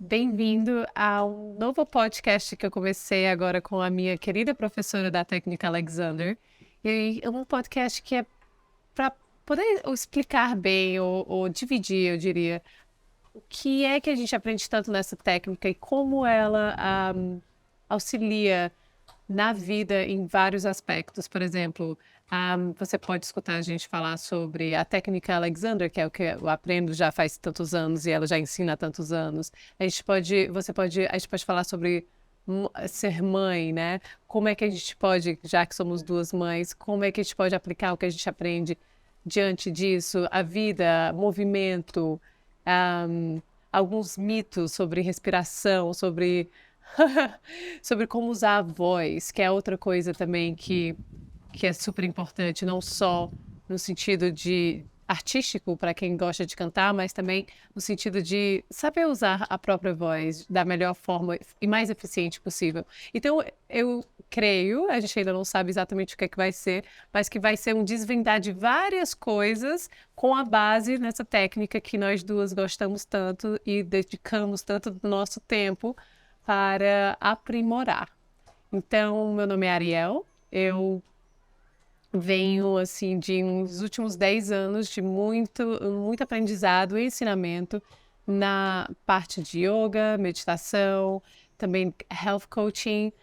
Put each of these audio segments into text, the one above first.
Bem-vindo ao novo podcast que eu comecei agora com a minha querida professora da técnica Alexander. E é um podcast que é para poder explicar bem ou dividir, eu diria, o que é que a gente aprende tanto nessa técnica e como ela auxilia na vida em vários aspectos. Por exemplo, você pode escutar a gente falar sobre a técnica Alexander, que é o que eu aprendo já faz tantos anos e ela já ensina há tantos anos. A gente pode falar sobre ser mãe, né? Como é que a gente pode, já que somos duas mães, como é que a gente pode aplicar o que a gente aprende diante disso, a vida, movimento, um, alguns mitos sobre respiração, sobre sobre como usar a voz, que é outra coisa também que é super importante, não só no sentido de artístico para quem gosta de cantar, mas também no sentido de saber usar a própria voz da melhor forma e mais eficiente possível. Então, eu creio, a gente ainda não sabe exatamente o que é que vai ser, mas que vai ser um desvendar de várias coisas com a base nessa técnica que nós duas gostamos tanto e dedicamos tanto do nosso tempo para aprimorar. Então, meu nome é Ariel, eu venho assim de uns últimos 10 anos de muito aprendizado e ensinamento na parte de yoga, meditação, também health coaching.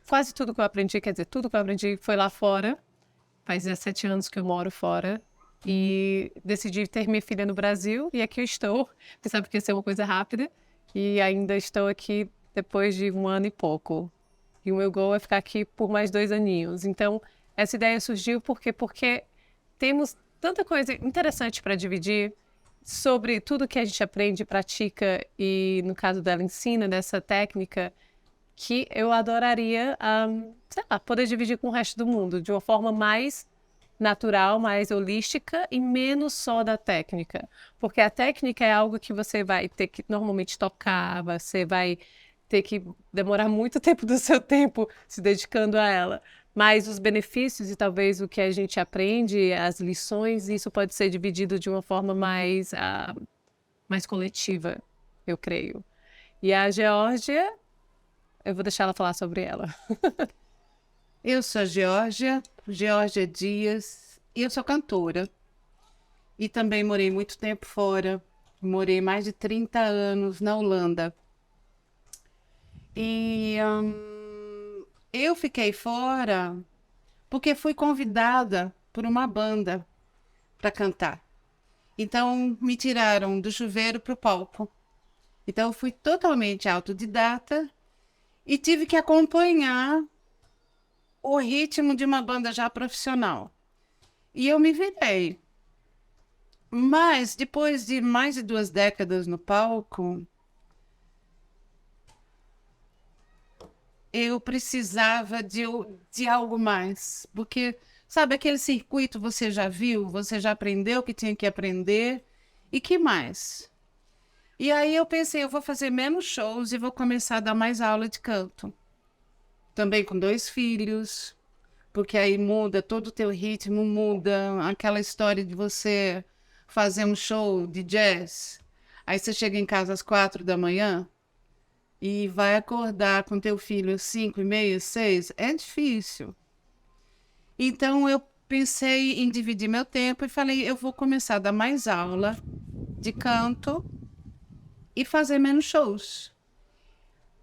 Quase tudo que eu aprendi, quer dizer, tudo que eu aprendi foi lá fora. Faz 17 anos que eu moro fora e decidi ter minha filha no Brasil e aqui eu estou. Você sabe que ia ser uma coisa rápida e ainda estou aqui depois de um ano e pouco. E o meu goal é ficar aqui por mais 2 aninhos. Então, essa ideia surgiu porque temos tanta coisa interessante para dividir sobre tudo que a gente aprende, pratica e, no caso dela, ensina dessa técnica que eu adoraria, sei lá, poder dividir com o resto do mundo de uma forma mais natural, mais holística e menos só da técnica. Porque a técnica é algo que você vai ter que normalmente tocar, você vai ter que demorar muito tempo do seu tempo se dedicando a ela. Mas os benefícios e talvez o que a gente aprende, as lições, isso pode ser dividido de uma forma mais coletiva, eu creio. E a Geórgia, eu vou deixar ela falar sobre ela. Eu sou a Geórgia Dias, e eu sou cantora. E também morei muito tempo fora, morei mais de 30 anos na Holanda. E eu fiquei fora porque fui convidada por uma banda para cantar. Então me tiraram do chuveiro para o palco. Então eu fui totalmente autodidata e tive que acompanhar o ritmo de uma banda já profissional. E eu me virei. Mas depois de mais de 2 décadas no palco, eu precisava de algo mais. Porque, sabe, aquele circuito você já viu, você já aprendeu o que tinha que aprender, e que mais? E aí eu pensei, eu vou fazer menos shows e vou começar a dar mais aula de canto. Também com 2 filhos, porque aí muda todo o teu ritmo, muda aquela história de você fazer um show de jazz. Aí você chega em casa às 4 da manhã e vai acordar com teu filho às 5h30, 6. É difícil. Então eu pensei em dividir meu tempo e falei, eu vou começar a dar mais aula de canto e fazer menos shows.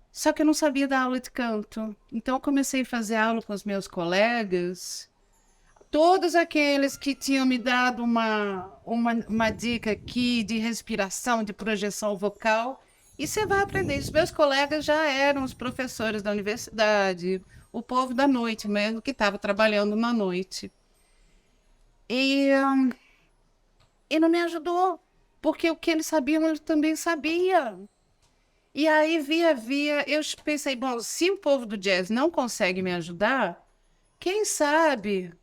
Só que eu não sabia dar aula de canto. Então eu comecei a fazer aula com os meus colegas. Todos aqueles que tinham me dado uma dica aqui de respiração, de projeção vocal, e você vai aprender. Os meus colegas já eram os professores da universidade, o povo da noite mesmo, que estava trabalhando na noite. E, e não me ajudou, porque o que eles sabiam, eu também sabia. E aí, via, eu pensei, bom, se o povo do jazz não consegue me ajudar, quem sabe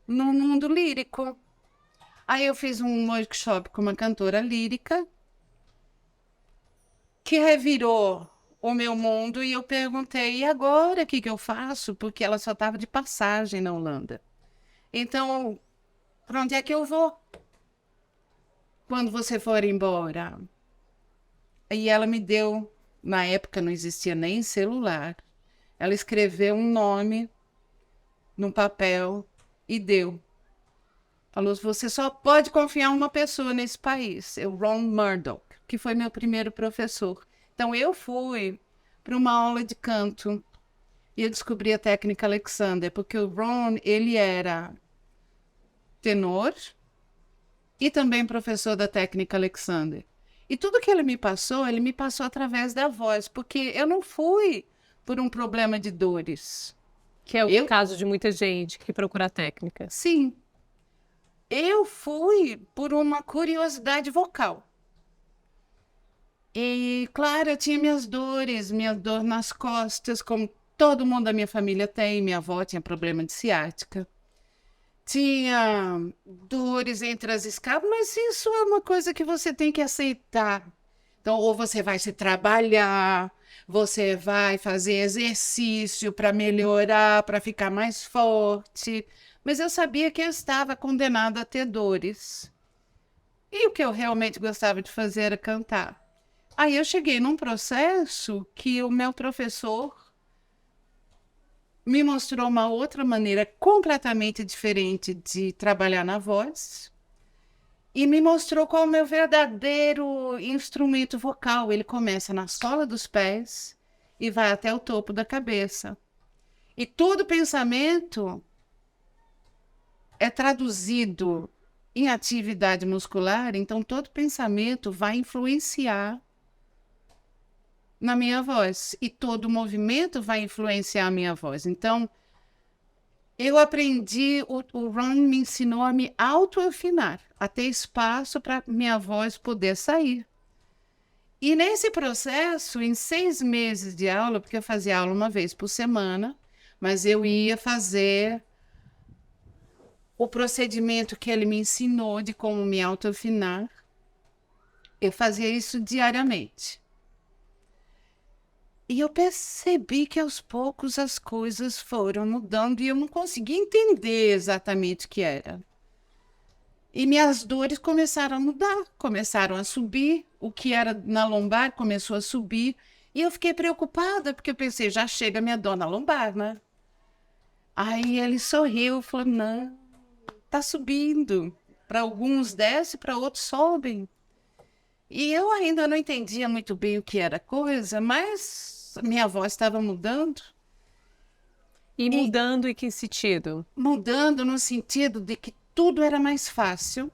no mundo lírico. Aí eu fiz um workshop com uma cantora lírica que revirou o meu mundo e eu perguntei, e agora o que que eu faço? Porque ela só estava de passagem na Holanda. Então, para onde é que eu vou quando você for embora? E ela me deu, na época não existia nem celular, ela escreveu um nome num papel e deu. Falou, você só pode confiar em uma pessoa nesse país, o Ron Murdoch, que foi meu primeiro professor. Então, eu fui para uma aula de canto e eu descobri a técnica Alexander, porque o Ron, ele era tenor e também professor da técnica Alexander. E tudo que ele me passou através da voz, porque eu não fui por um problema de dores. Que é o caso de muita gente que procura a técnica. Sim, eu fui por uma curiosidade vocal. E, claro, eu tinha minha dor nas costas, como todo mundo da minha família tem. Minha avó tinha problema de ciática. Tinha dores entre as escápulas, mas isso é uma coisa que você tem que aceitar. Então, ou você vai se trabalhar, você vai fazer exercício para melhorar, para ficar mais forte. Mas eu sabia que eu estava condenada a ter dores. E o que eu realmente gostava de fazer era cantar. Aí eu cheguei num processo que o meu professor me mostrou uma outra maneira completamente diferente de trabalhar na voz e me mostrou qual é o meu verdadeiro instrumento vocal. Ele começa na sola dos pés e vai até o topo da cabeça. E todo pensamento é traduzido em atividade muscular, então todo pensamento vai influenciar na minha voz e todo movimento vai influenciar a minha voz. Então, eu aprendi, o Ron me ensinou a me autoafinar, a ter espaço para minha voz poder sair. E nesse processo, em 6 meses de aula, porque eu fazia aula uma vez por semana, mas eu ia fazer o procedimento que ele me ensinou de como me autoafinar, eu fazia isso diariamente. E eu percebi que aos poucos as coisas foram mudando e eu não conseguia entender exatamente o que era. E minhas dores começaram a mudar, começaram a subir, o que era na lombar começou a subir. E eu fiquei preocupada, porque eu pensei, já chega minha dor na lombar, né? Aí ele sorriu e falou, não, tá subindo. Para alguns desce, para outros sobem. E eu ainda não entendia muito bem o que era a coisa, mas minha voz estava mudando. E mudando em que sentido? Mudando no sentido de que tudo era mais fácil.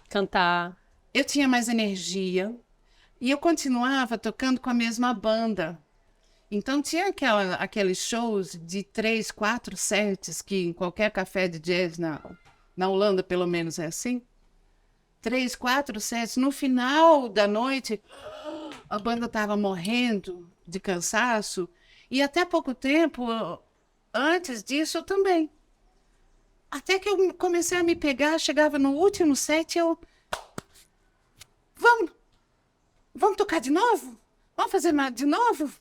Cantar. Eu tinha mais energia. E eu continuava tocando com a mesma banda. Então tinha aqueles shows de 3, 4 sets, que em qualquer café de jazz na Holanda, pelo menos, é assim. 3, 4 sets. No final da noite, a banda estava morrendo de cansaço. E até pouco tempo, antes disso, eu também. Até que eu comecei a me pegar, chegava no último set, eu... Vamos tocar de novo? Vamos fazer de novo?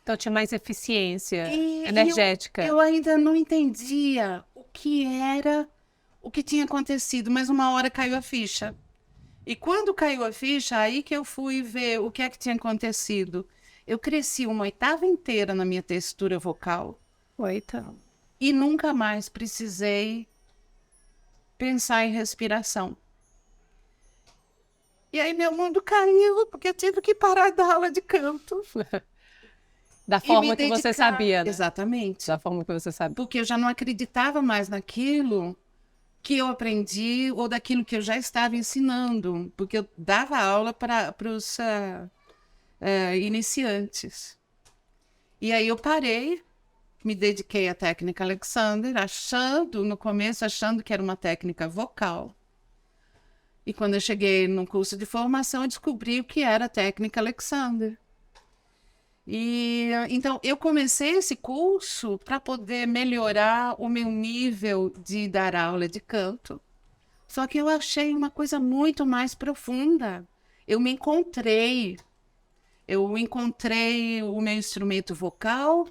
Então tinha mais eficiência energética. Eu ainda não entendia o que era, o que tinha acontecido, mas uma hora caiu a ficha. E quando caiu a ficha, aí que eu fui ver o que é que tinha acontecido. Eu cresci uma oitava inteira na minha textura vocal. Oita. E nunca mais precisei pensar em respiração. E aí meu mundo caiu, porque eu tive que parar da aula de canto. Da forma que você sabia, né? Exatamente. Da forma que você sabia. Porque eu já não acreditava mais naquilo que eu aprendi ou daquilo que eu já estava ensinando. Porque eu dava aula para os iniciantes. E aí eu parei, me dediquei à técnica Alexander, no começo achando que era uma técnica vocal. E quando eu cheguei no curso de formação, eu descobri o que era a técnica Alexander. E então eu comecei esse curso para poder melhorar o meu nível de dar aula de canto. Só que eu achei uma coisa muito mais profunda. Eu encontrei o meu instrumento vocal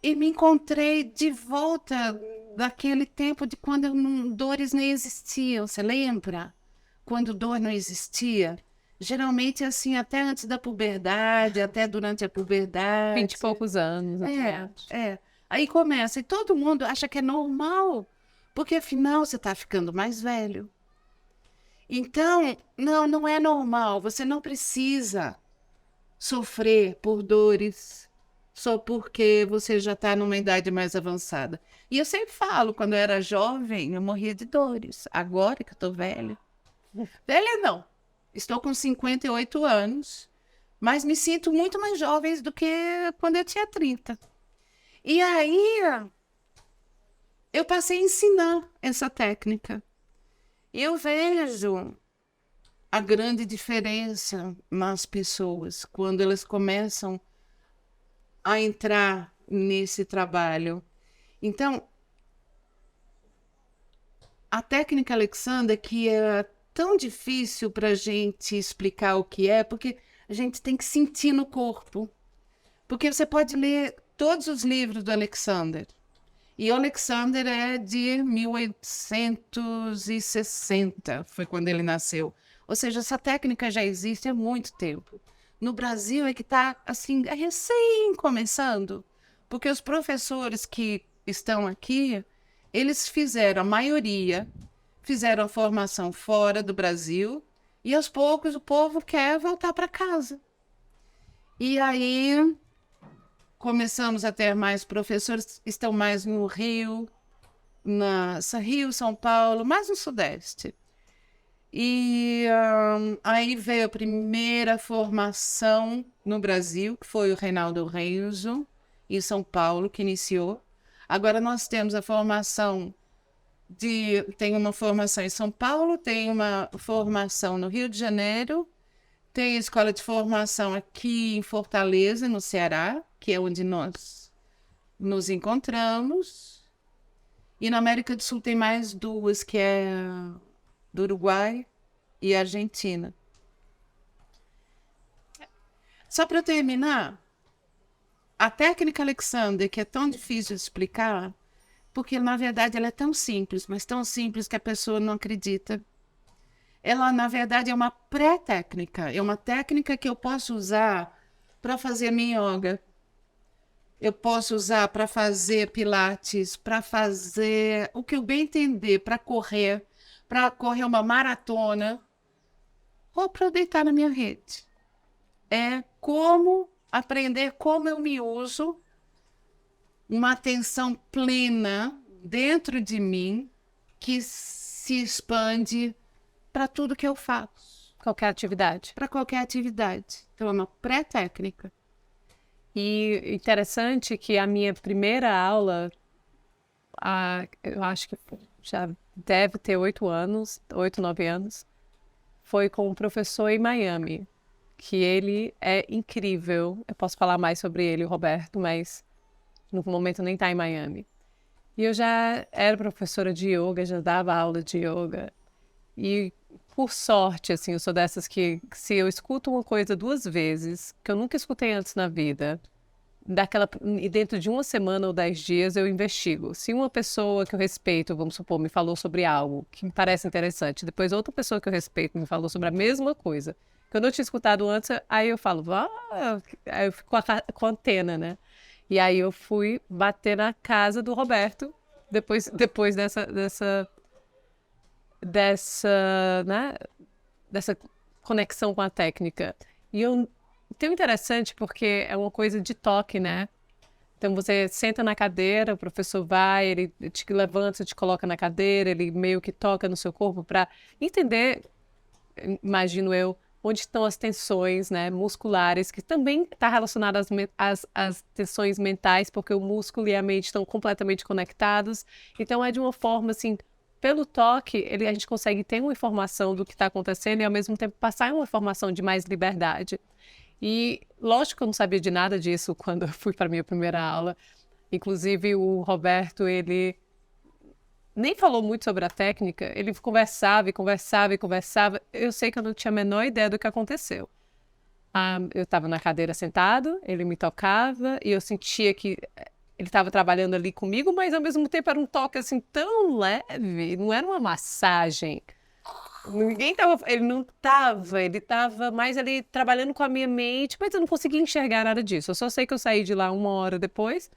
e me encontrei de volta daquele tempo de quando dores não existiam. Você lembra? Quando dor não existia. geralmente assim, até antes da puberdade, até durante a puberdade. 20 e poucos anos. É. Aí começa, e todo mundo acha que é normal, porque afinal você está ficando mais velho. Então, não é normal. Você não precisa sofrer por dores só porque você já está numa idade mais avançada. E eu sempre falo, quando eu era jovem, eu morria de dores. Agora que eu estou velha. Velha não. Estou com 58 anos, mas me sinto muito mais jovem do que quando eu tinha 30. E aí, eu passei a ensinar essa técnica. E eu vejo a grande diferença nas pessoas quando elas começam a entrar nesse trabalho. Então, a técnica Alexander, que é tão difícil para a gente explicar o que é, porque a gente tem que sentir no corpo. Porque você pode ler todos os livros do Alexander. E o Alexander é de 1860, foi quando ele nasceu. Ou seja, essa técnica já existe há muito tempo. No Brasil é que está assim, recém começando, porque os professores que estão aqui, eles fizeram, a maioria, fizeram a formação fora do Brasil, e aos poucos o povo quer voltar para casa. E aí começamos a ter mais professores, estão mais no Rio, Rio, São Paulo, mais no Sudeste. E aí veio a primeira formação no Brasil, que foi o Reinaldo Renzo, em São Paulo, que iniciou. Agora nós temos a formação tem uma formação em São Paulo, tem uma formação no Rio de Janeiro, tem a escola de formação aqui em Fortaleza, no Ceará, que é onde nós nos encontramos. E na América do Sul tem mais duas, que é do Uruguai e Argentina. Só para terminar, a técnica Alexander, que é tão difícil de explicar, porque na verdade ela é tão simples, mas tão simples que a pessoa não acredita. Ela, na verdade, é uma pré-técnica. É uma técnica que eu posso usar para fazer minha yoga. Eu posso usar para fazer pilates, para fazer o que eu bem entender, para correr uma maratona, ou para deitar na minha rede. É como aprender como eu me uso, uma atenção plena dentro de mim, que se expande para tudo que eu faço. Qualquer atividade. Para qualquer atividade. Então, é uma pré-técnica. E interessante que a minha primeira aula, eu acho que já deve ter 8 anos, 8, 9 anos, foi com um professor em Miami, que ele é incrível. Eu posso falar mais sobre ele, o Roberto, mas no momento nem está em Miami. E eu já era professora de yoga, já dava aula de yoga. E, por sorte, assim, eu sou dessas que, se eu escuto uma coisa 2 vezes, que eu nunca escutei antes na vida, e dentro de 1 semana ou 10 dias eu investigo. Se uma pessoa que eu respeito, vamos supor, me falou sobre algo que me parece interessante, depois outra pessoa que eu respeito me falou sobre a mesma coisa, que eu não tinha escutado antes, aí eu falo, aí eu fico com a antena, né? E aí eu fui bater na casa do Roberto, depois né, dessa conexão com a técnica. E tão interessante porque é uma coisa de toque, né? Então você senta na cadeira, o professor vai, ele te levanta, te coloca na cadeira, ele meio que toca no seu corpo para entender, imagino eu, onde estão as tensões, né, musculares, que também está relacionada às tensões mentais, porque o músculo e a mente estão completamente conectados. Então é de uma forma assim, pelo toque, a gente consegue ter uma informação do que está acontecendo e ao mesmo tempo passar uma informação de mais liberdade. E lógico que eu não sabia de nada disso quando eu fui para a minha primeira aula. Inclusive o Roberto, ele nem falou muito sobre a técnica, ele conversava e conversava e conversava. Eu sei que eu não tinha a menor ideia do que aconteceu. Eu estava na cadeira sentado, ele me tocava e eu sentia que ele estava trabalhando ali comigo, mas ao mesmo tempo era um toque assim tão leve, não era uma massagem. Ele tava mais ali trabalhando com a minha mente, mas eu não conseguia enxergar nada disso. Eu só sei que eu saí de lá 1 hora depois,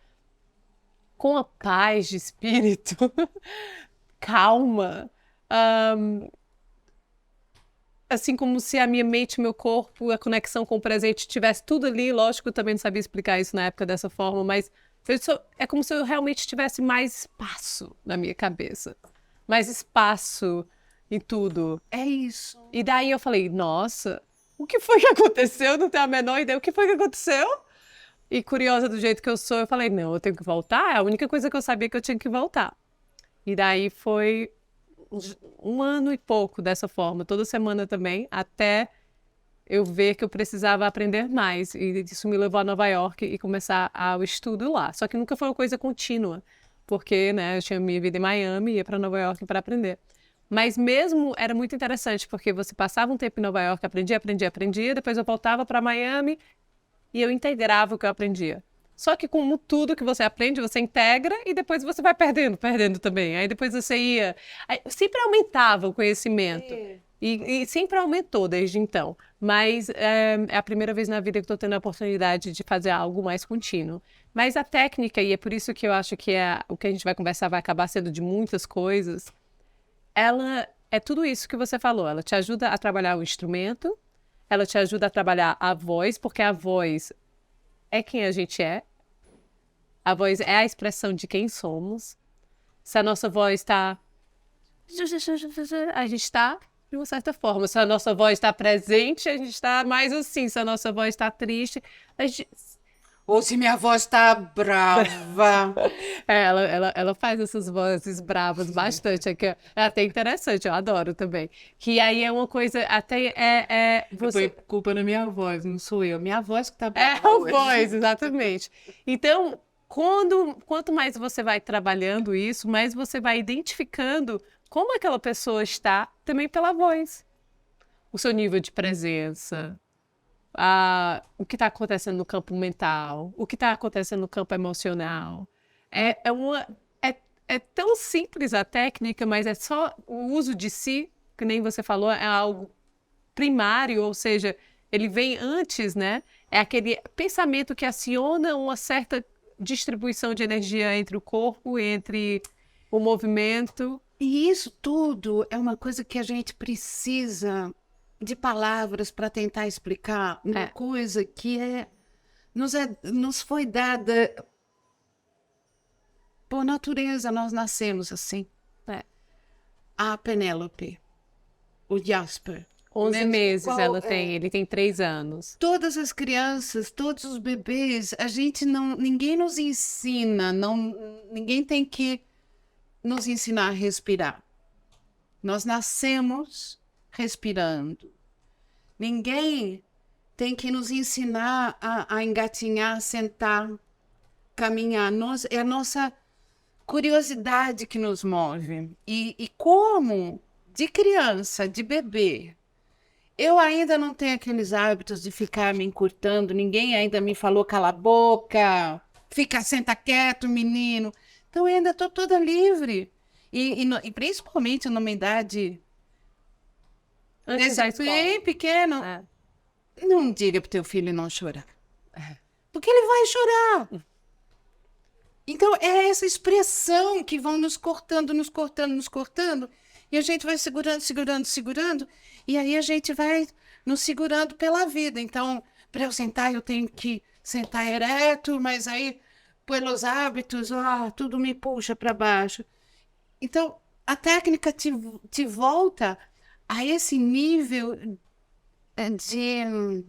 com a paz de espírito, calma, assim como se a minha mente, meu corpo, a conexão com o presente tivesse tudo ali. Lógico, eu também não sabia explicar isso na época dessa forma, mas é como se eu realmente tivesse mais espaço na minha cabeça, mais espaço em tudo. É isso. E daí eu falei, nossa, o que foi que aconteceu? Eu não tenho a menor ideia. O que foi que aconteceu? E curiosa do jeito que eu sou, eu falei, não, eu tenho que voltar. A única coisa que eu sabia é que eu tinha que voltar. E daí foi 1 ano e pouco dessa forma, toda semana também, até eu ver que eu precisava aprender mais. E isso me levou a Nova York e começar o estudo lá. Só que nunca foi uma coisa contínua, porque, né, eu tinha minha vida em Miami e ia para Nova York para aprender. Mas mesmo era muito interessante, porque você passava um tempo em Nova York, aprendia, depois eu voltava para Miami e eu integrava o que eu aprendia. Só que como tudo que você aprende, você integra e depois você vai perdendo também. Aí depois você ia... Aí sempre aumentava o conhecimento. E sempre aumentou desde então. Mas é a primeira vez na vida que estou tendo a oportunidade de fazer algo mais contínuo. Mas a técnica, e é por isso que eu acho que o que a gente vai conversar vai acabar sendo de muitas coisas, ela é tudo isso que você falou. Ela te ajuda a trabalhar o instrumento, ela te ajuda a trabalhar a voz, porque a voz é quem a gente é. A voz é a expressão de quem somos. Se a nossa voz está... A gente está de uma certa forma. Se a nossa voz está presente, a gente está mais assim. Se a nossa voz está triste, a gente... Ou se minha voz está brava. Ela faz essas vozes bravas bastante. É até interessante, eu adoro também. Que aí é uma coisa, até Foi culpa na minha voz, não sou eu. Minha voz que está brava. É a voz, exatamente. Então, quanto mais você vai trabalhando isso, mais você vai identificando como aquela pessoa está também pela voz. O seu nível de presença, o que está acontecendo no campo mental, o que está acontecendo no campo emocional. É tão simples a técnica, mas é só o uso de si, que nem você falou, é algo primário, ou seja, ele vem antes, né? É aquele pensamento que aciona uma certa distribuição de energia entre o corpo, entre o movimento. E isso tudo é uma coisa que a gente precisa de palavras para tentar explicar. Uma coisa que nos foi dada por natureza, nós nascemos assim. A Penélope, o Jasper. 11 meses ela tem, ele tem 3 anos. Todas as crianças, todos os bebês, ninguém nos ensina, ninguém tem que nos ensinar a respirar. Nós nascemos respirando. Ninguém tem que nos ensinar a engatinhar, sentar, caminhar. É a nossa curiosidade que nos move. E como de criança, de bebê, eu ainda não tenho aqueles hábitos de ficar me encurtando, ninguém ainda me falou cala a boca, senta quieto, menino. Então eu ainda estou toda livre. E principalmente numa idade bem pequena, não diga para o teu filho não chorar. Porque ele vai chorar. Então é essa expressão que vão nos cortando, e a gente vai segurando, e aí a gente vai nos segurando pela vida. Então, para eu sentar, eu tenho que sentar ereto, mas aí, pelos hábitos, tudo me puxa para baixo. Então, a técnica te volta a esse nível de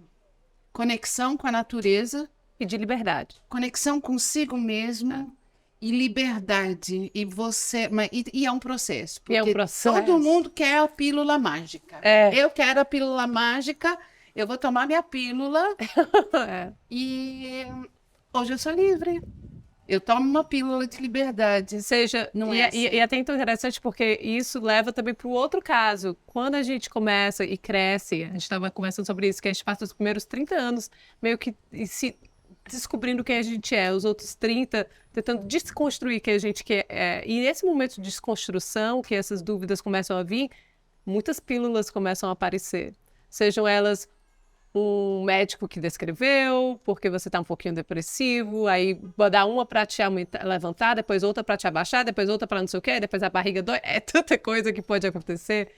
conexão com a natureza. E de liberdade. Conexão consigo mesmo. E liberdade, e é um processo, porque todo mundo quer a pílula mágica. Eu quero a pílula mágica, eu vou tomar minha pílula e hoje eu sou livre. Eu tomo uma pílula de liberdade. E é até interessante porque isso leva também para o outro caso. Quando a gente começa e cresce, a gente estava conversando sobre isso, que a gente passa os primeiros 30 anos meio que descobrindo quem a gente é, os outros 30 tentando desconstruir quem a gente quer. E nesse momento de desconstrução, que essas dúvidas começam a vir, muitas pílulas começam a aparecer. Sejam elas um médico que descreveu, porque você está um pouquinho depressivo, aí vou dar uma para te levantar, depois outra para te abaixar, depois outra para não sei o quê, depois a barriga dói. É tanta coisa que pode acontecer.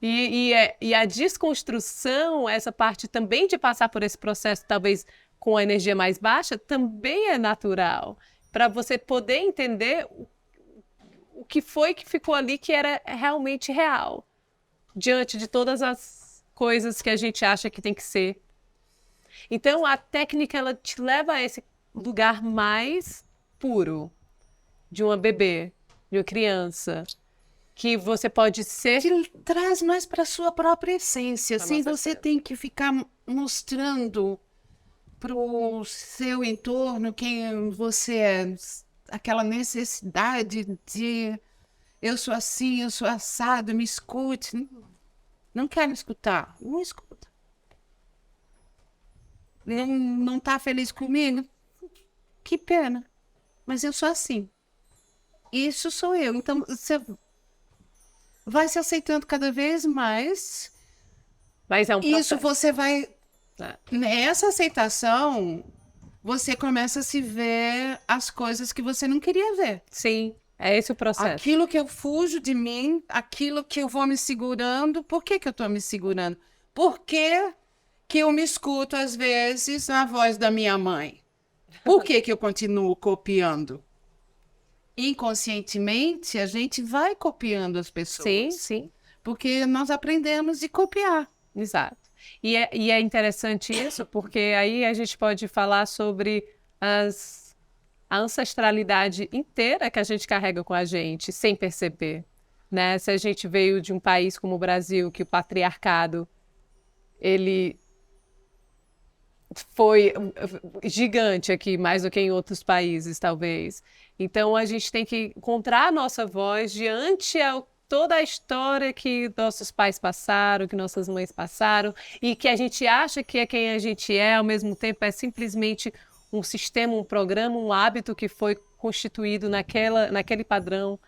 E a desconstrução, essa parte também de passar por esse processo, talvez com a energia mais baixa, também é natural. Para você poder entender o que foi que ficou ali que era realmente real, diante de todas as coisas que a gente acha que tem que ser. Então, a técnica, ela te leva a esse lugar mais puro de uma bebê, de uma criança, que você pode ser... Te traz mais para sua própria essência, sem você tem que ficar mostrando para o seu entorno quem você é, aquela necessidade de eu sou assim, eu sou assado, me escute. Não quer me escutar, não escuta. Não está feliz comigo? Que pena, mas eu sou assim. Isso sou eu. Então, você vai se aceitando cada vez mais. Mas é um processo. Isso você vai... Nessa aceitação, você começa a se ver as coisas que você não queria ver. Sim, é esse o processo. Aquilo que eu fujo de mim, aquilo que eu vou me segurando. Por que que eu estou me segurando? Por que que eu me escuto, às vezes, na voz da minha mãe? Por que que eu continuo copiando? Inconscientemente, a gente vai copiando as pessoas. Sim, sim. Porque nós aprendemos a copiar. Exato. E é interessante isso, porque aí a gente pode falar sobre a ancestralidade inteira que a gente carrega com a gente, sem perceber, né? Se a gente veio de um país como o Brasil, que o patriarcado, ele foi gigante aqui, mais do que em outros países, talvez. Então, a gente tem que encontrar a nossa voz diante toda a história que nossos pais passaram, que nossas mães passaram, e que a gente acha que é quem a gente é, ao mesmo tempo é simplesmente um sistema, um programa, um hábito que foi constituído naquele padrão,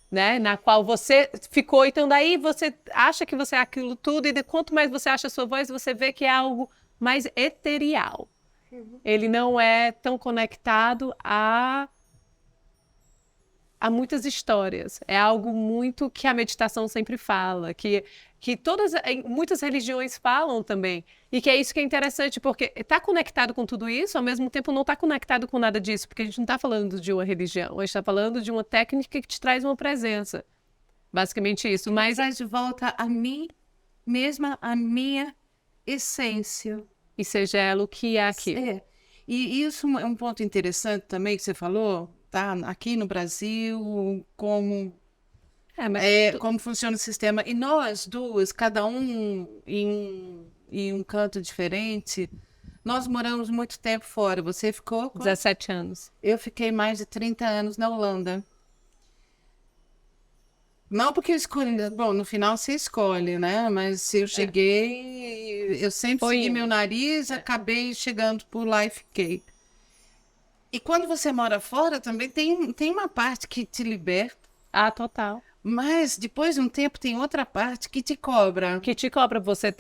né, na qual você ficou. Então, daí você acha que você é aquilo tudo, e quanto mais você acha a sua voz, você vê que é algo mais eterial. Ele não é tão conectado a muitas histórias. É algo muito que a meditação sempre fala, que muitas religiões falam também. E que é isso que é interessante, porque está conectado com tudo isso, ao mesmo tempo não está conectado com nada disso, porque a gente não está falando de uma religião, a gente está falando de uma técnica que te traz uma presença. Basicamente isso. Mas traz de volta a mim mesma, a minha essência. E seja ela o que é aquilo. É. E isso é um ponto interessante também que você falou, tá? Aqui no Brasil, como funciona o sistema. E nós duas, cada um em um canto diferente, nós moramos muito tempo fora. Você ficou? 17 anos. Eu fiquei mais de 30 anos na Holanda. Não porque eu escolhi, bom, no final você escolhe, né? Mas eu cheguei, eu sempre segui meu nariz, acabei chegando por lá e fiquei. E quando você mora fora também tem uma parte que te liberta. Ah, total. Mas depois de um tempo tem outra parte que te cobra. Que te cobra, você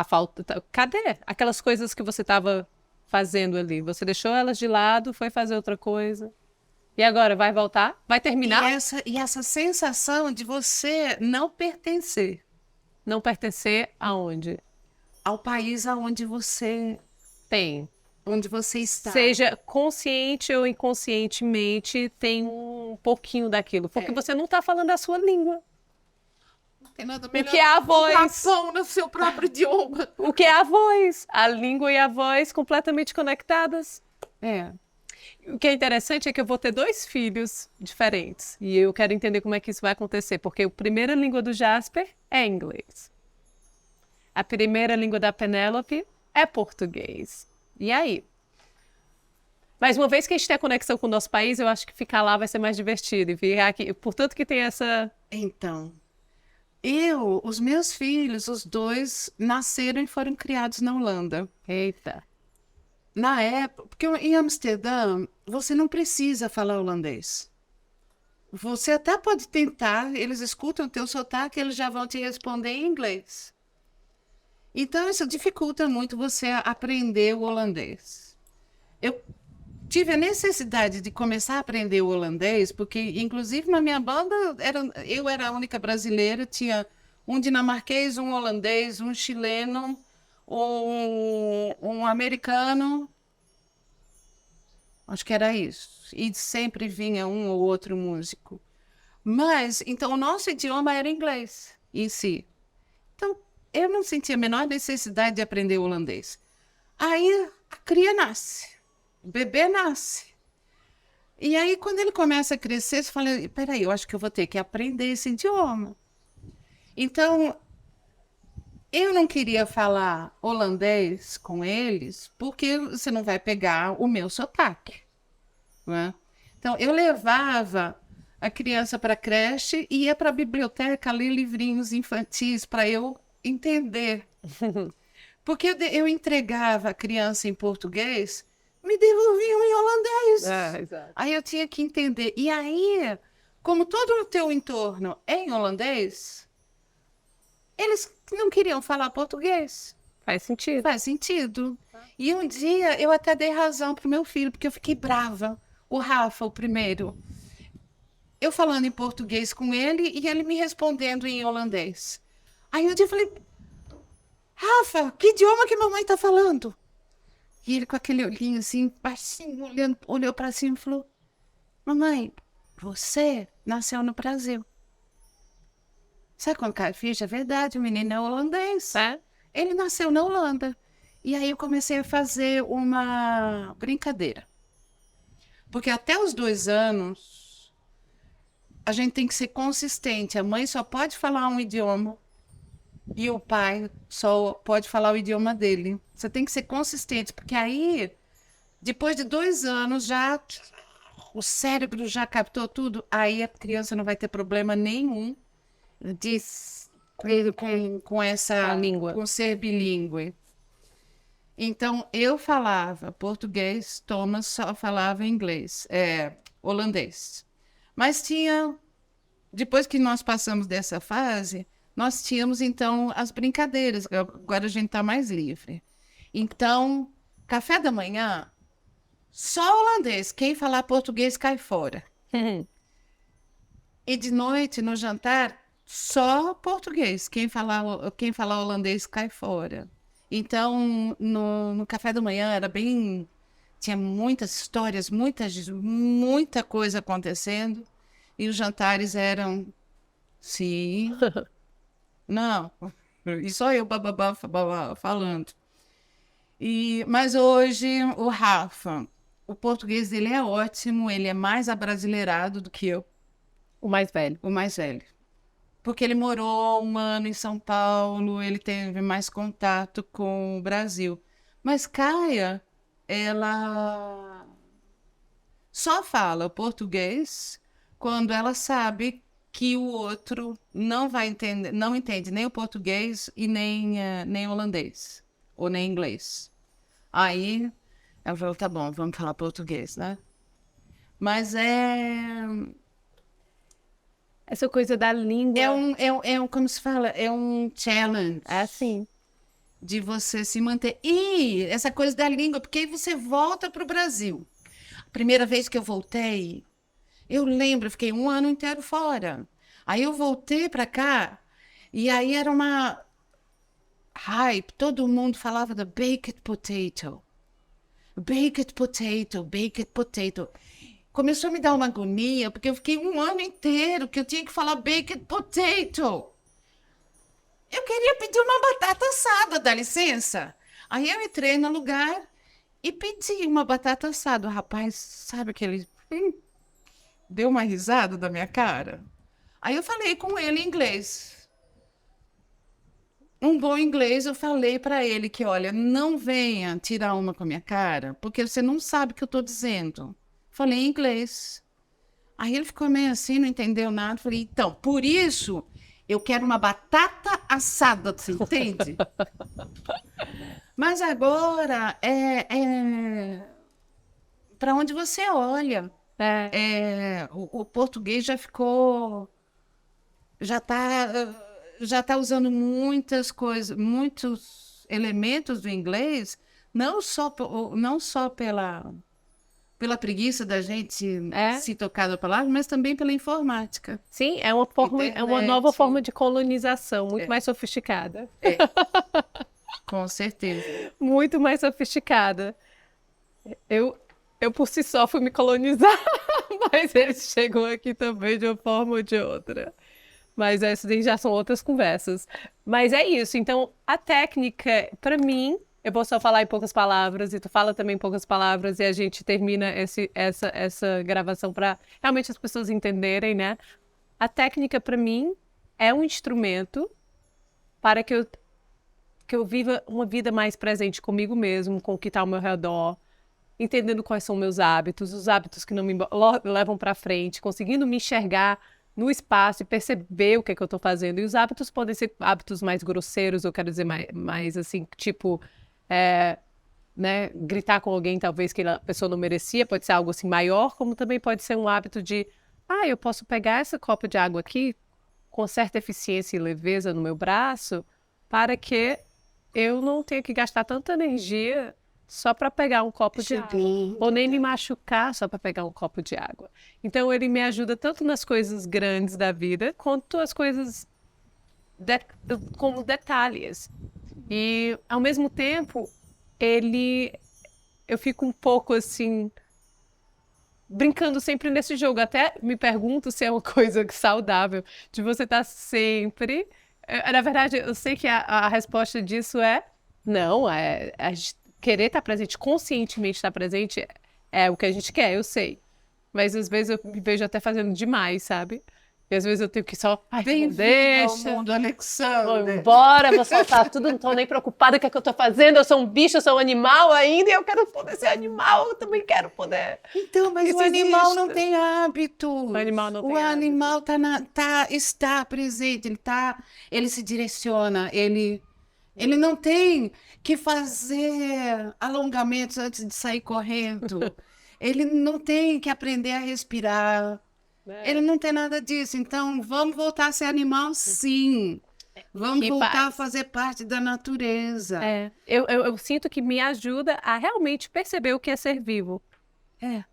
faltando. Cadê aquelas coisas que você estava fazendo ali? Você deixou elas de lado, foi fazer outra coisa. E agora, vai voltar? Vai terminar? E essa sensação de você não pertencer. Não pertencer aonde? Ao país aonde você tem. Onde você está. Seja consciente ou inconscientemente, tem um pouquinho daquilo. Porque você não está falando a sua língua. Não tem nada melhor. O que é a voz? No seu próprio idioma. O que é a voz? A língua e a voz completamente conectadas. O que é interessante é que eu vou ter 2 filhos diferentes. E eu quero entender como é que isso vai acontecer. Porque a primeira língua do Jasper é inglês. A primeira língua da Penélope é português. E aí? Mas uma vez que a gente tem a conexão com o nosso país, eu acho que ficar lá vai ser mais divertido. E ficar aqui, portanto que tem essa... Então, os meus filhos, os 2, nasceram e foram criados na Holanda. Eita. Na época, porque em Amsterdã, você não precisa falar holandês. você até pode tentar, eles escutam o teu sotaque, eles já vão te responder em inglês. Então, isso dificulta muito você aprender o holandês. Eu tive a necessidade de começar a aprender o holandês, porque, inclusive, na minha banda, eu era a única brasileira, tinha um dinamarquês, um holandês, um chileno, um americano, acho que era isso. E sempre vinha um ou outro músico. Mas, então, o nosso idioma era inglês em si. Então, eu não sentia a menor necessidade de aprender holandês. Aí, a cria nasce, o bebê nasce. E aí, quando ele começa a crescer, você fala, peraí, eu acho que eu vou ter que aprender esse idioma. Então, eu não queria falar holandês com eles, porque você não vai pegar o meu sotaque, né? Então, eu levava a criança para a creche e ia para a biblioteca ler livrinhos infantis para eu entender. Porque eu entregava a criança em português, me devolviam em holandês. Exato. Aí eu tinha que entender. E aí, como todo o teu entorno é em holandês, eles não queriam falar português. Faz sentido. Faz sentido. E um dia eu até dei razão pro meu filho, porque eu fiquei brava. O Rafa, o primeiro. Eu falando em português com ele e ele me respondendo em holandês. Aí um dia eu falei, Rafa, que idioma que mamãe tá falando? E ele com aquele olhinho assim, baixinho, olhou para cima e falou, mamãe, você nasceu no Brasil. Sabe quando cai a ficha? É verdade, o menino é holandês. É? Ele nasceu na Holanda. E aí eu comecei a fazer uma brincadeira. Porque até os 2 anos, a gente tem que ser consistente. A mãe só pode falar um idioma e o pai só pode falar o idioma dele. Você tem que ser consistente, porque aí, depois de 2 anos, já o cérebro já captou tudo. Aí a criança não vai ter problema nenhum de, com essa língua. com ser bilíngue. Então, eu falava português, Thomas só falava inglês, holandês. Mas depois que nós passamos dessa fase, nós tínhamos, então, as brincadeiras. Agora a gente está mais livre. Então, café da manhã, só holandês. Quem falar português cai fora. E de noite, no jantar, só português. Quem falar holandês cai fora. Então, no café da manhã era bem... Tinha muitas histórias, muita coisa acontecendo. E os jantares eram... Sim. Não. E só eu bababá falando. Mas hoje, o Rafa, o português dele é ótimo. Ele é mais abrasileirado do que eu. O mais velho. O mais velho. Porque ele morou 1 ano em São Paulo, ele teve mais contato com o Brasil. Mas Caia, ela só fala português quando ela sabe que o outro não vai entender, não entende nem o português e nem holandês, ou nem inglês. Aí ela falou, tá bom, vamos falar português, né? Mas Essa coisa da língua. como se fala, é um challenge. É assim. De você se manter. E essa coisa da língua, porque aí você volta para o Brasil. A primeira vez que eu voltei, eu lembro, eu fiquei 1 ano inteiro fora. Aí eu voltei para cá, e aí era uma hype, todo mundo falava da baked potato. Baked potato, baked potato. Começou a me dar uma agonia, porque eu fiquei 1 ano inteiro que eu tinha que falar baked potato. Eu queria pedir uma batata assada, dá licença. Aí eu entrei no lugar e pedi uma batata assada. O rapaz, sabe aquele... deu uma risada da minha cara. Aí eu falei com ele em inglês. Um bom inglês, eu falei para ele que, olha, não venha tirar uma com a minha cara, porque você não sabe o que eu estou dizendo. Falei em inglês. Aí ele ficou meio assim, não entendeu nada. Falei, então, por isso... eu quero uma batata assada, você entende? Mas agora para onde você olha. O português já ficou, já tá usando muitas coisas, muitos elementos do inglês, não só pela preguiça da gente É, se tocar da palavra, mas também pela informática. sim, é uma nova Internet. forma de colonização, muito mais sofisticada. É, com certeza. Muito mais sofisticada. Eu, eu por si só fui me colonizar, mas eles chegam aqui também de uma forma ou de outra. Mas essas aí já são outras conversas. Mas é isso. Então, a técnica, para mim, eu vou só falar em poucas palavras e tu fala também em poucas palavras e a gente termina essa gravação para realmente as pessoas entenderem, né? A técnica, para mim, é um instrumento para que eu viva uma vida mais presente comigo mesmo, com o que está ao meu redor, entendendo quais são meus hábitos, os hábitos que não me levam para frente, conseguindo me enxergar no espaço e perceber o que é que eu estou fazendo. E os hábitos podem ser hábitos mais grosseiros, eu quero dizer mais assim, tipo, né, gritar com alguém talvez que a pessoa não merecia, pode ser algo assim maior, como também pode ser um hábito de, eu posso pegar essa copa de água aqui com certa eficiência e leveza no meu braço para que eu não tenha que gastar tanta energia só para pegar um copo de água, ou nem me machucar só para pegar um copo de água. Então ele me ajuda tanto nas coisas grandes da vida quanto as coisas de, como detalhes. E ao mesmo tempo eu fico um pouco assim brincando sempre nesse jogo. Até me pergunto se é uma coisa saudável de você estar sempre. Na verdade, eu sei que a resposta disso é não, querer estar presente, conscientemente estar presente é o que a gente quer, eu sei. Mas às vezes eu me vejo até fazendo demais, sabe? E às vezes eu tenho que só, Bem-vindo ao deixa. mundo, Vou Alexander. embora, vou soltar tudo, não tô nem preocupada com o que eu tô fazendo. Eu sou um bicho, eu sou um animal ainda, e eu quero poder ser animal, eu também quero poder. Então, mas Isso o animal não existe. tem hábitos. O animal não O tem hábito. animal está presente, ele se direciona, ele não tem que fazer alongamentos antes de sair correndo. Ele não tem que aprender a respirar. Ele não tem nada disso. Então, vamos voltar a ser animal, sim. Vamos Que voltar a paz. fazer parte da natureza. Eu sinto que me ajuda a realmente perceber o que é ser vivo. É,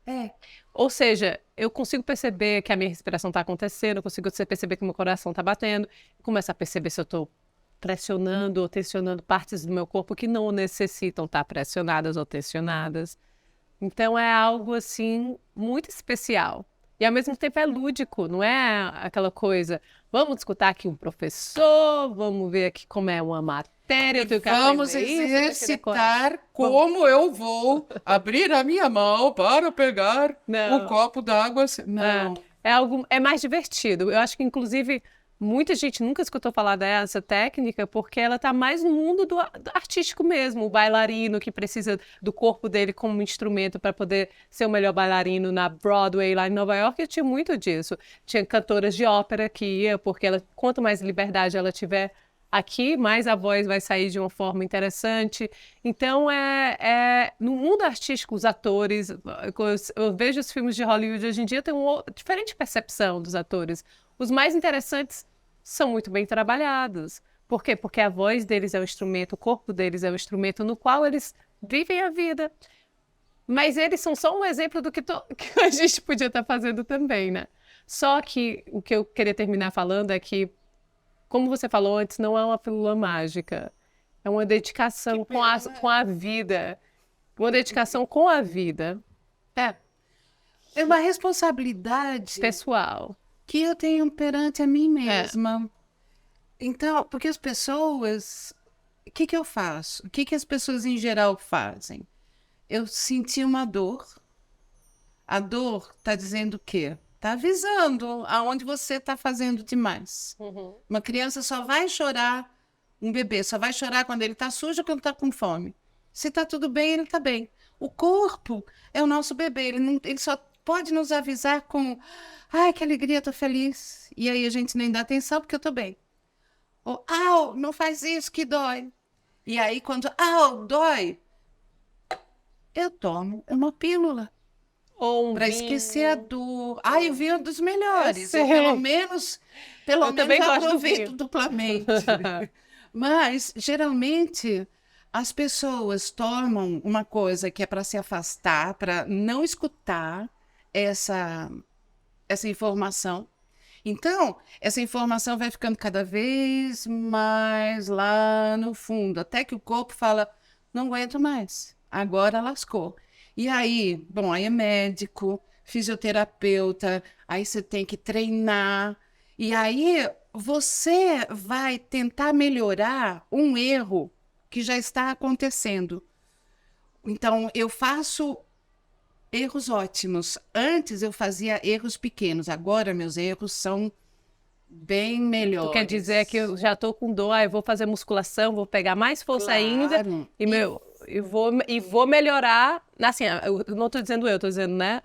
é. Ou seja, eu consigo perceber que a minha respiração está acontecendo, eu consigo perceber que meu coração está batendo, começo a perceber se eu estou pressionando ou tensionando partes do meu corpo que não necessitam estar pressionadas ou tensionadas. Então é algo assim muito especial. E ao mesmo tempo é lúdico, não é aquela coisa, vamos escutar aqui um professor, vamos ver aqui como é uma matéria, eu tenho que Vamos aprender isso, eu tenho que decorar. exercitar como eu vou abrir a minha mão para pegar um Não. copo d'água. Não. É algo, é mais divertido. Eu acho que, inclusive, muita gente nunca escutou falar dessa técnica porque ela está mais no mundo do artístico mesmo. O bailarino que precisa do corpo dele como instrumento para poder ser o melhor bailarino na Broadway, lá em Nova York, tinha muito disso. Tinha cantoras de ópera que ia, porque quanto mais liberdade ela tiver aqui, mais a voz vai sair de uma forma interessante. Então, no mundo artístico, os atores, eu vejo os filmes de Hollywood hoje em dia, tem uma diferente percepção dos atores. Os mais interessantes são muito bem trabalhados. Por quê? Porque a voz deles é o instrumento, o corpo deles é o instrumento no qual eles vivem a vida. Mas eles são só um exemplo do que a gente podia estar fazendo também, né? Só que o que eu queria terminar falando é que, como você falou antes, não é uma pílula mágica. É uma dedicação com a vida. Uma dedicação com a vida. É uma responsabilidade Pessoal. que eu tenho perante a mim mesma. Então, porque as pessoas. O que eu faço? O que as pessoas em geral fazem? Eu senti uma dor. A dor está dizendo o quê? Está avisando aonde você está fazendo demais. Uma criança só vai chorar, um bebê só vai chorar quando ele está sujo ou quando está com fome. Se está tudo bem, ele está bem. O corpo é o nosso bebê, ele só pode nos avisar com ai, que alegria, estou feliz. E aí a gente nem dá atenção porque eu estou bem. Ou, au, não faz isso que dói. E aí quando, au, dói, eu tomo uma pílula. Ou um para vinho. esquecer a dor. O vinho é dos melhores. Eu Eu, sei. pelo Eu menos também gosto do aproveito vinho. duplamente. Mas, geralmente, as pessoas tomam uma coisa que é para se afastar, para não escutar essa informação. Então, essa informação vai ficando cada vez mais lá no fundo, até que o corpo fala, não aguento mais, agora lascou. E aí, bom, aí é médico, fisioterapeuta, aí você tem que treinar, e aí você vai tentar melhorar um erro que já está acontecendo. Então, eu faço erros ótimos. Antes eu fazia erros pequenos, agora meus erros são bem Tu quer dizer que melhores. eu já tô com dor, eu vou fazer musculação, vou pegar mais força ainda Claro. e vou melhorar. Assim, eu não tô dizendo eu, tô dizendo, né?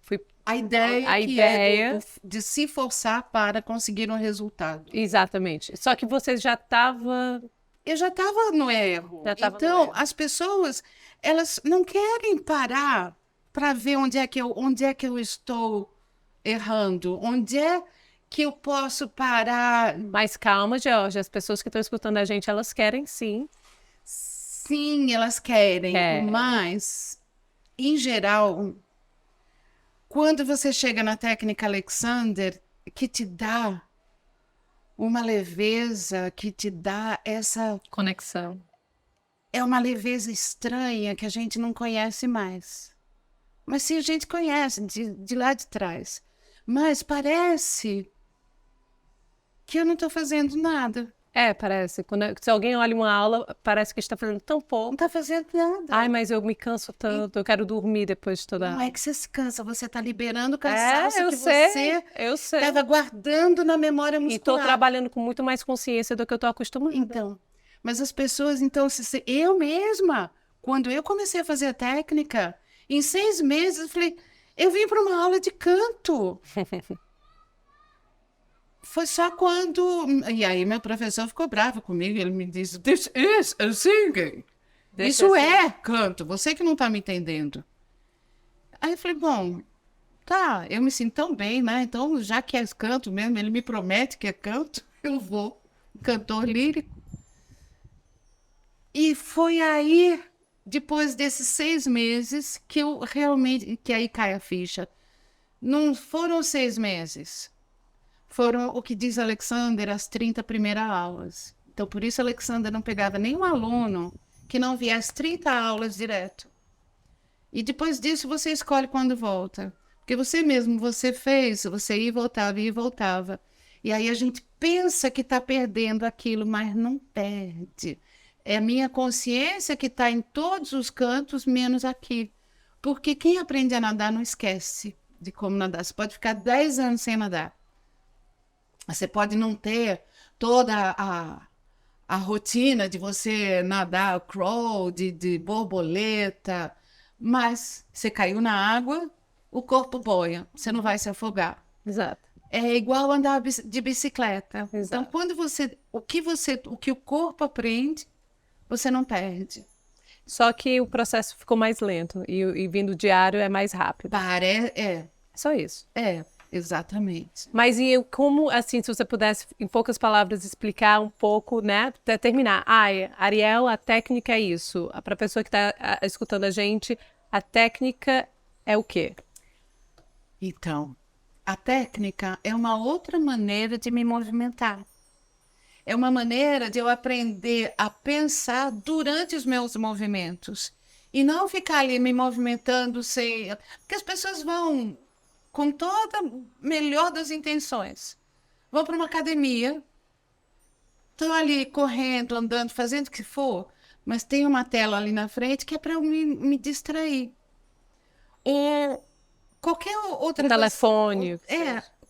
Fui A ideia a que é ideia. de se forçar para conseguir um resultado. Exatamente. Só que você já estava. Eu já estava no erro. Já estava no Então, erro. as pessoas, elas não querem parar para ver onde é que eu estou errando, onde é que eu posso parar. Mas calma, Georgia, as pessoas que estão escutando a gente, elas querem sim. Sim, elas querem, É, mas, em geral, quando você chega na técnica Alexander, que te dá uma leveza, que te dá essa. conexão. É uma leveza estranha que a gente não conhece mais. Mas sim, a gente conhece de lá de trás. Mas parece que eu não estou fazendo nada. É, parece. Se alguém olha uma aula, parece que está fazendo tão Não pouco. está fazendo nada. Ai, mas eu me canso tanto, eu quero dormir depois de toda a Não aula. é que você se cansa, você está liberando o cansaço É, eu que sei, você eu sei. estava guardando na memória E estou muscular. trabalhando com muito mais consciência do que eu estou acostumada. Então, mas as pessoas, então, eu mesma, quando eu comecei a fazer a técnica, em 6 meses, eu falei, eu vim para uma aula de canto. Foi só quando. E aí, meu professor ficou bravo comigo, ele me disse: This is a singing. Deixa Isso assim. é canto, você que não está me entendendo. Aí eu falei: bom, tá, eu me sinto tão bem, né? Então, já que é canto mesmo, ele me promete que é canto, eu vou. Cantor lírico. E foi aí, depois desses 6 meses, que eu realmente. Que aí cai a ficha. Não foram 6 meses. Foram o que diz Alexander, as 30 primeiras aulas. Então, por isso, Alexander não pegava nenhum aluno que não viesse 30 aulas direto. E depois disso, você escolhe quando volta. Porque você mesmo, você fez, você ia e voltava. E aí a gente pensa que está perdendo aquilo, mas não perde. É a minha consciência que está em todos os cantos, menos aqui. Porque quem aprende a nadar não esquece de como nadar. Você pode ficar 10 anos sem nadar. Você pode não ter toda a rotina de você nadar crawl, de borboleta, mas você caiu na água, o corpo boia, você não vai se afogar. Exato. É igual andar de bicicleta. Exato. Então, quando o que o corpo aprende, você não perde. Só que o processo ficou mais lento e vindo diário é mais rápido. É, Só isso. exatamente. Mas e como, assim, se você pudesse, em poucas palavras, explicar um pouco, né? Até terminar. Ariel, a técnica é isso. Para a pessoa que está escutando a gente, a técnica é o quê? Então, a técnica é uma outra maneira de me movimentar. É uma maneira de eu aprender a pensar durante os meus movimentos. E não ficar ali me movimentando sem. Porque as pessoas vão com toda a melhor das intenções. Vão para uma academia, estão ali correndo, andando, fazendo o que for, mas tem uma tela ali na frente que é para eu me distrair. Ou qualquer outra coisa. Telefone.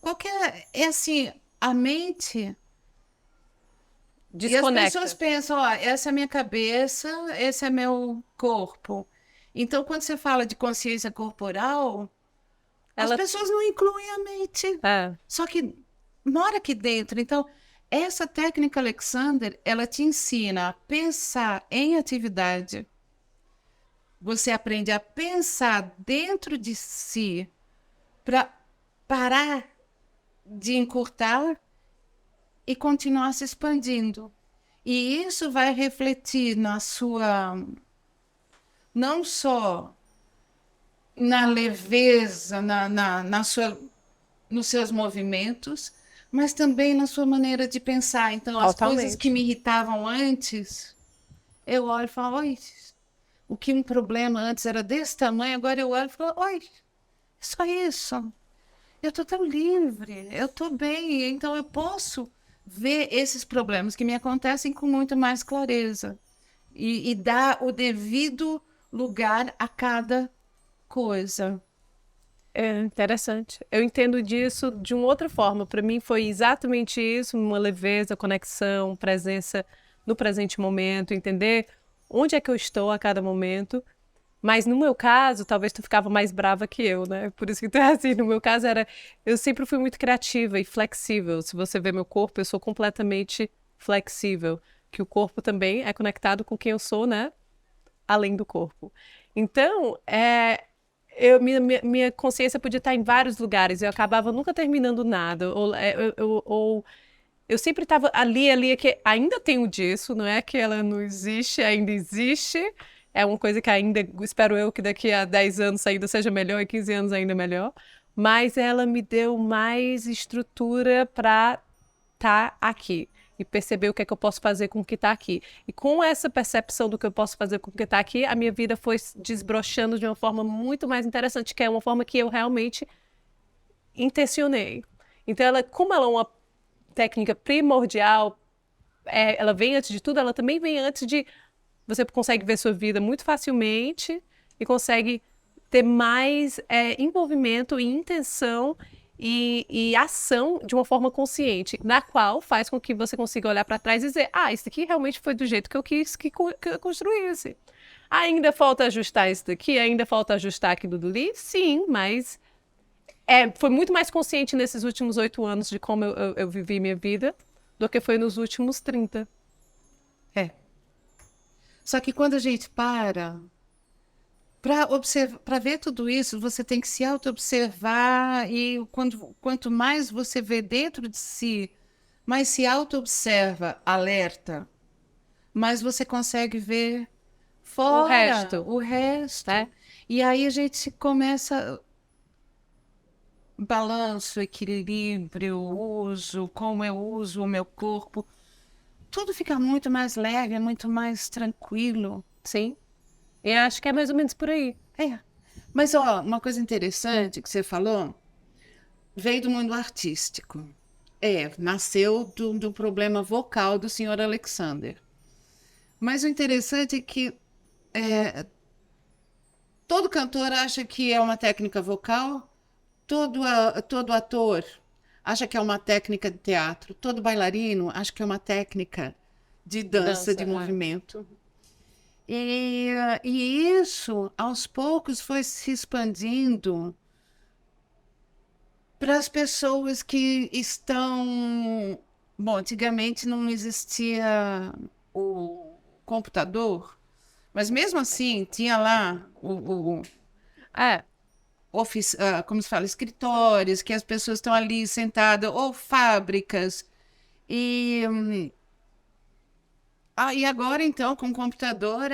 Qualquer. É assim, a mente. Desconecta. E as pessoas pensam, ó, essa é a minha cabeça, esse é meu corpo. Então, quando você fala de consciência corporal, as pessoas não incluem a mente. Só que mora aqui dentro. Então, essa técnica Alexander, ela te ensina a pensar em atividade você aprende a pensar dentro de si para parar de encurtar e continuar se expandindo. E isso vai refletir na sua, não só na leveza, nos seus movimentos, mas também na sua maneira de pensar. Então, as coisas que me irritavam antes, eu olho e falo, oi, o que um problema antes era desse tamanho, agora eu olho e falo, oi, é só isso. Eu estou tão livre, eu estou bem, então eu posso ver esses problemas que me acontecem com muito mais clareza e dar o devido lugar a cada coisa. É interessante. Eu entendo disso de uma outra forma. Para mim foi exatamente isso, uma leveza, conexão, presença no presente momento, entender onde é que eu estou a cada momento. Mas no meu caso, talvez tu ficava mais brava que eu, né? Por isso que tu é assim. No meu caso eu sempre fui muito criativa e flexível. Se você vê meu corpo, eu sou completamente flexível. Que o corpo também é conectado com quem eu sou, né? Além do corpo. Então, minha consciência podia estar em vários lugares. Eu acabava nunca terminando nada. Eu sempre estava ali, que ainda tenho disso, não é que ela não existe, ainda existe. É uma coisa que ainda, espero eu, que daqui a 10 anos ainda seja melhor e 15 anos ainda melhor. Mas ela me deu mais estrutura para estar aqui e perceber o que é que eu posso fazer com o que está aqui. E com essa percepção do que eu posso fazer com o que está aqui, a minha vida foi desbrochando de uma forma muito mais interessante, que é uma forma que eu realmente intencionei. Então, como ela é uma técnica primordial, ela vem antes de tudo, ela também vem antes de... Você consegue ver sua vida muito facilmente e consegue ter mais envolvimento e intenção e ação de uma forma consciente, na qual faz com que você consiga olhar para trás e dizer, isso aqui realmente foi do jeito que eu quis que eu construísse. Ainda falta ajustar isso daqui, ainda falta ajustar aquilo dali? Sim, mas foi muito mais consciente nesses últimos 8 anos de como eu vivi minha vida do que foi nos últimos 30. Só que quando a gente para ver tudo isso, você tem que se auto-observar e quanto mais você vê dentro de si, mais se auto-observa, alerta, mais você consegue ver fora o resto. E aí a gente começa balanço, equilíbrio, uso, como eu uso o meu corpo. Tudo fica muito mais leve, muito mais tranquilo. Sim. E acho que é mais ou menos por aí. Mas, uma coisa interessante que você falou, veio do mundo artístico. Nasceu do problema vocal do Sr. Alexander. Mas o interessante é que todo cantor acha que é uma técnica vocal, todo ator acha que é uma técnica de teatro, todo bailarino acha que é uma técnica de dança de movimento. E isso, aos poucos, foi se expandindo para as pessoas que estão... Bom, antigamente não existia o computador, mas mesmo assim tinha lá como se fala, escritórios, que as pessoas estão ali sentadas, ou fábricas. E agora, então, com o computador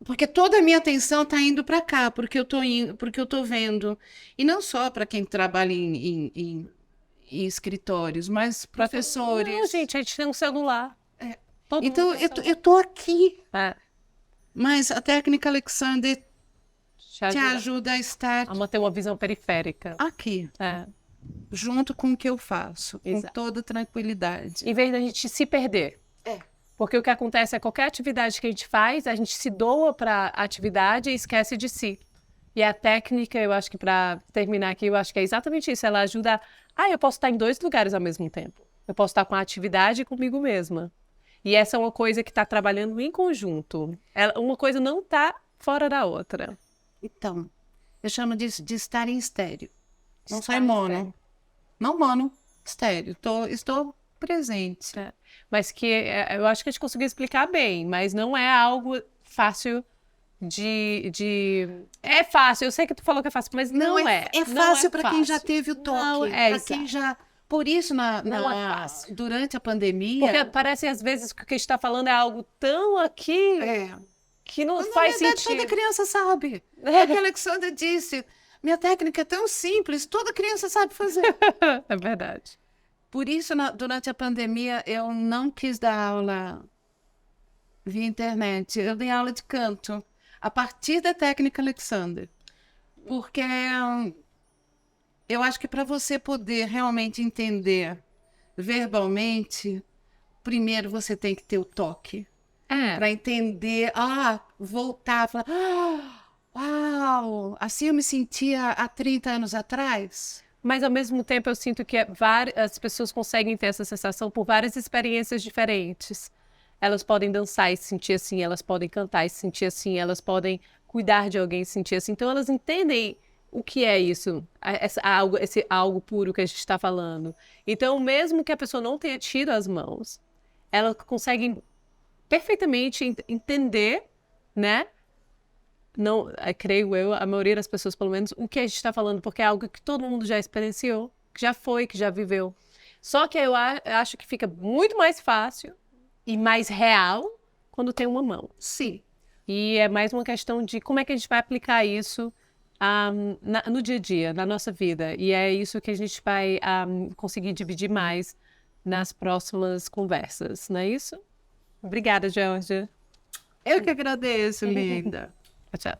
porque toda a minha atenção está indo para cá, porque eu estou vendo. E não só para quem trabalha em escritórios, mas professores. Não, gente, a gente tem um celular. Então, eu estou aqui. Mas a técnica Alexander te ajuda a estar... A manter uma visão periférica. Aqui. Junto com o que eu faço. Exato. Com toda tranquilidade. Em vez da gente se perder. Porque o que acontece é qualquer atividade que a gente faz, a gente se doa para a atividade e esquece de si. E a técnica, eu acho que para terminar aqui, eu acho que é exatamente isso. Ela ajuda eu posso estar em 2 lugares ao mesmo tempo. Eu posso estar com a atividade e comigo mesma. E essa é uma coisa que está trabalhando em conjunto. Uma coisa não está fora da outra. Então, eu chamo disso de estar em estéreo. Não sai mono. Não mono, estéreo. Estou presente. Mas que eu acho que a gente conseguiu explicar bem, mas não é algo fácil É fácil, eu sei que tu falou que é fácil, mas não é. É Não fácil é para quem já fácil. teve o toque. Não é, Para quem já... Por isso, Não é fácil. durante a pandemia... Porque parece, às vezes, que o que a gente está falando é algo tão aqui que não faz Na verdade, sentido. toda criança sabe. É o que a Alexandra disse. Minha técnica é tão simples, toda criança sabe fazer. É verdade. Por isso, durante a pandemia, eu não quis dar aula via internet. Eu dei aula de canto, a partir da técnica Alexander. Porque eu acho que para você poder realmente entender verbalmente, primeiro você tem que ter o toque. Para entender, voltar, falar, uau, assim eu me sentia há 30 anos atrás. Mas, ao mesmo tempo, eu sinto que as pessoas conseguem ter essa sensação por várias experiências diferentes. Elas podem dançar e se sentir assim, elas podem cantar e se sentir assim, elas podem cuidar de alguém e se sentir assim. Então, elas entendem o que é isso, esse algo puro que a gente está falando. Então, mesmo que a pessoa não tenha tido as mãos, ela consegue perfeitamente entender, né? Não, creio eu, a maioria das pessoas, pelo menos, o que a gente está falando, porque é algo que todo mundo já experienciou, que já foi, que já viveu. Só que eu acho que fica muito mais fácil e mais real quando tem uma mão. Sim. E é mais uma questão de como é que a gente vai aplicar isso no dia a dia, na nossa vida. E é isso que a gente vai conseguir dividir mais nas próximas conversas, não é isso? Obrigada, Georgia. Eu que agradeço, linda. Tchau.